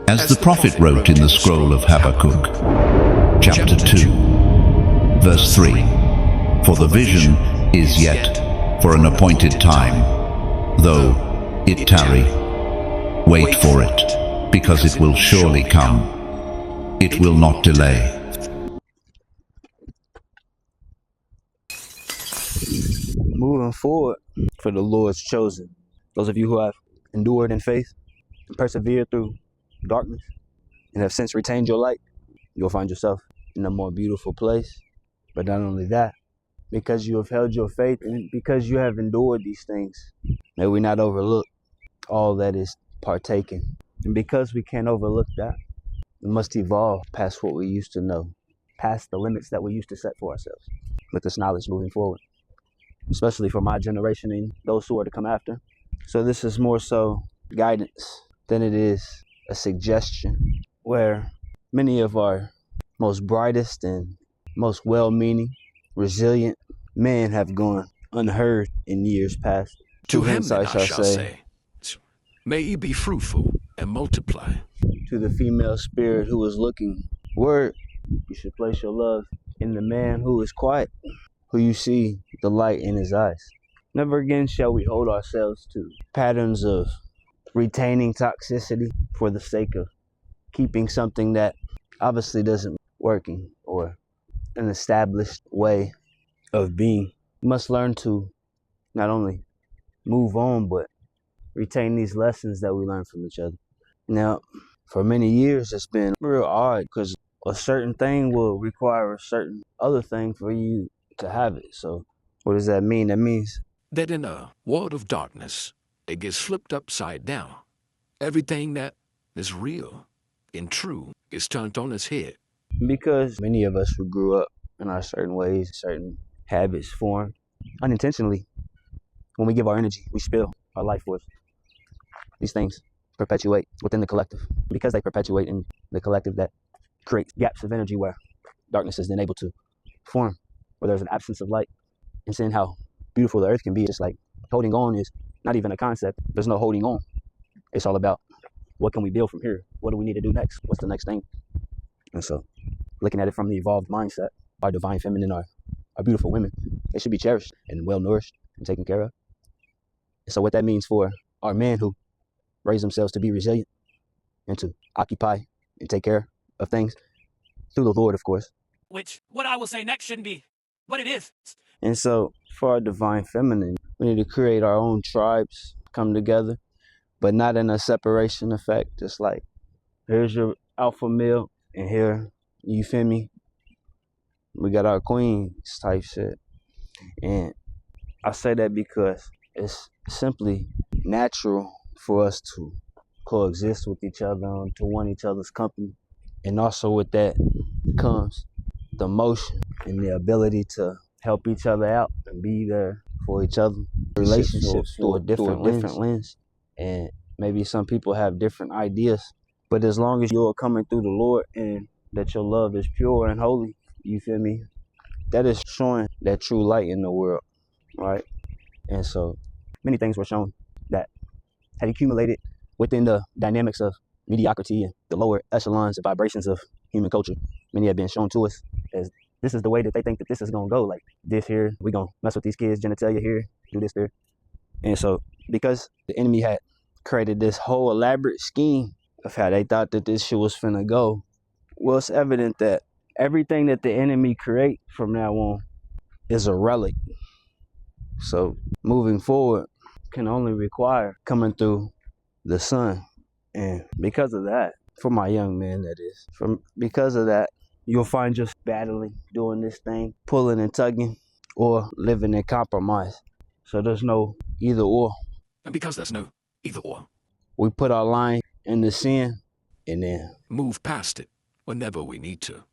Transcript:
As the prophet wrote in the scroll of Habakkuk, chapter 2, verse 3, "For the vision is yet for an appointed time, though it tarry, wait for it, because it will surely come. It will not delay." Moving forward for the Lord's chosen, those of you who have endured in faith and persevered through darkness and have since retained your light, you'll find yourself in a more beautiful place. But not only that, because you have held your faith and because you have endured these things, may we not overlook all that is partaken. And because we can't overlook that, we must evolve past what we used to know, past the limits that we used to set for ourselves with this knowledge moving forward, especially for my generation and those who are to come after. So this is more so guidance than it is a suggestion, where many of our most brightest and most well-meaning, resilient men have gone unheard in years past. To him I shall say, may ye be fruitful and multiply. To the female spirit who is looking, word, you should place your love in the man who is quiet, who you see the light in his eyes. Never again shall we hold ourselves to patterns of retaining toxicity for the sake of keeping something that obviously doesn't working or an established way of being. We must learn to not only move on, but retain these lessons that we learn from each other. Now, for many years, it's been real odd because a certain thing will require a certain other thing for you to have it. So what does that mean? That means that in a world of darkness, it gets flipped upside down. Everything that is real and true is turned on its head. Because many of us who grew up in our certain ways, certain habits form unintentionally. When we give our energy, we spill our life force. These things perpetuate within the collective. Because they perpetuate in the collective, that creates gaps of energy where darkness is then able to form, where there's an absence of light. And seeing how beautiful the earth can be, just like holding on is not even a concept. There's no holding on. It's all about what can we build from here? What do we need to do next? What's the next thing? And so looking at it from the evolved mindset, our divine feminine, our beautiful women, they should be cherished and well nourished and taken care of. And so what that means for our men who raise themselves to be resilient and to occupy and take care of things through the Lord, of course. Which, what I will say next shouldn't be what it is. And so for our divine feminine, we need to create our own tribes, come together, but not in a separation effect. Just like, here's your alpha male, and here, you feel me? We got our queens type shit. And I say that because it's simply natural for us to coexist with each other, to want each other's company. And also with that comes the motion and the ability to help each other out and be there for each other. Relationships through a different lens. And maybe some people have different ideas, but as long as you're coming through the Lord and that your love is pure and holy, you feel me? That is showing that true light in the world, right? And so many things were shown that had accumulated within the dynamics of mediocrity and the lower echelons and vibrations of human culture. Many have been shown to us as this is the way that they think that this is going to go. Like this here, we going to mess with these kids, genitalia here, do this there. And so because the enemy had created this whole elaborate scheme of how they thought that this shit was finna go, well, it's evident that everything that the enemy create from now on is a relic. So moving forward can only require coming through the sun. And because of that, for my young men, that is, because of that, you'll find just battling, doing this thing, pulling and tugging, or living in compromise. So there's no either or. And because there's no either or, we put our line in the sin and then move past it whenever we need to.